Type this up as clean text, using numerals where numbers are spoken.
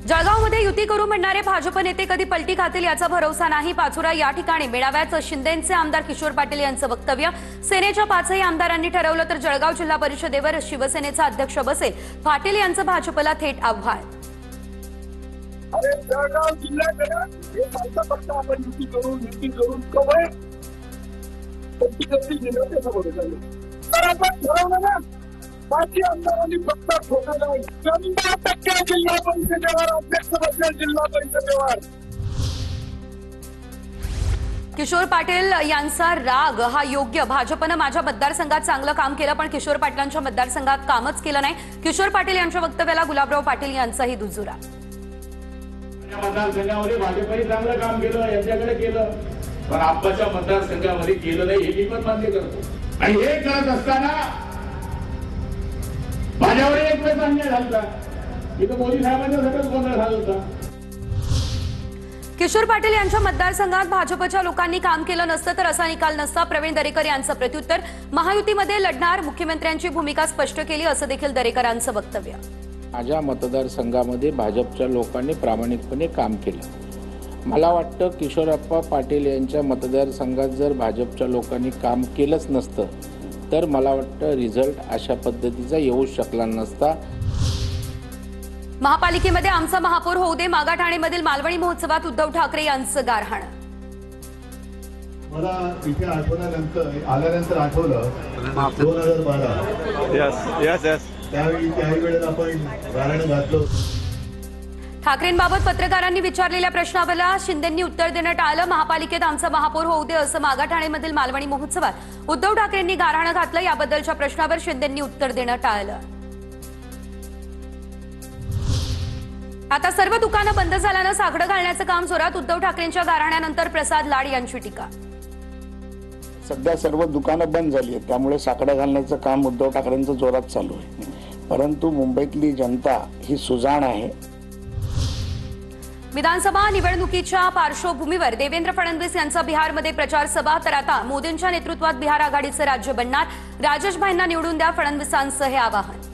जळगावमध्ये युती करू म्हणणारे भाजप नेते कधी पलटी खातील याचा भरोसा नाही। पाचोरा या ठिकाणी मेळाव्यात शिंदेचे आमदार किशोर पाटील यांचं वक्तव्य। सेनेच्या पाचही आमदारांनी ठरवलं तर जळगाव जिल्हा परिषदेवर शिवसेनेचा अध्यक्ष बसेल। पाटील यांचं भाजपला थेट आव्हान। जळगाव जिल्ह्यात आपण युती करून कवय ठरवलं ना। बाकी आमदारांनी फक्त ठोकलं नाही। 100% जिल्हा परिषदेवर अध्यक्ष बसेल जिल्हा परिषदेवर। किशोर पाटील यांचा राग हा योग्य। भाजपने माझ्या मतदारसंघात चांगलं काम केलं पण किशोर पाटलांच्या मतदारसंघात कामच केलं नाही। किशोर पाटील यांच्या वक्तव्याला गुलाबराव पाटील यांचाही दुजोरा। मतदारसंघामध्ये भाजपने चांगलं काम केलं, यांच्याकडे केलं, पण आप्पाच्या मतदारसंघामध्ये केलं नाही हे मी पण मान्य करतो। आणि हे करत असताना माझ्यावर एक वेळ अन्याय झाला। इथं मोदी साहेबांच्या सगळं गोंधळ झाला होता। किशोर पाटील यांच्या मतदारसंघात भाजपच्या लोकांनी काम केलं नसतं तर असा निकाल नसता। प्रवीण दरेकर यांचं प्रत्युत्तर। महायुतीमध्ये लढणार, मुख्यमंत्र्यांची भूमिका स्पष्ट केली असं देखील दरेकरांचं वक्तव्य। माझ्या मतदारसंघामध्ये भाजपच्या लोकांनी प्रामाणिकपणे काम केलं। मला वाटतं किशोरप्पा पाटील यांच्या मतदारसंघात जर भाजपच्या लोकांनी काम केलंच नसतं तर मला वाटतं रिझल्ट अशा पद्धतीचा येऊ शकला नसता। महापालिकेमध्ये आमचा महापौर होऊ दे। मागाठाणेमधील मालवणी महोत्सवात उद्धव ठाकरे यांचं गारहाण। मला इथे आल्यानंतर आठवलं 2012 त्याही वेळेला आपण गारहाण घातलं। ठाकरेंबाबत पत्रकारांनी विचारलेल्या प्रश्नाला शिंदेंनी उत्तर देणं टाळलं। महापालिकेत आमचा महापौर होऊ दे असं मागाठाणेमधील मालवणी महोत्सवात उद्धव ठाकरेंनी गारहाण घातलं। याबद्दलच्या प्रश्नावर शिंदेंनी उत्तर देणं टाळलं। आता सर्व दुकानं बंद झाल्यानं साखळं घालण्याचं काम जोरात। उद्धव ठाकरेंच्या गारहाण्यानंतर प्रसाद लाड यांची टीका। सध्या सर्व दुकानं बंद झाली आहेत, त्यामुळे साखळं घालण्याचं काम उद्धव ठाकरेंचं जोरात चालू आहे। परंतु मुंबईतली जनता ही सुजाण आहे। विधानसभा निवडणुकीच्या पार्श्वभूमीवर देवेंद्र फडणवीस यांचा बिहारमध्ये प्रचार सभा। तर आता मोदींच्या नेतृत्वात बिहार आघाडीचं राज्य बनणार। राजेश भाईंना निवडून द्या, फडणवीसांचं हे आवाहन।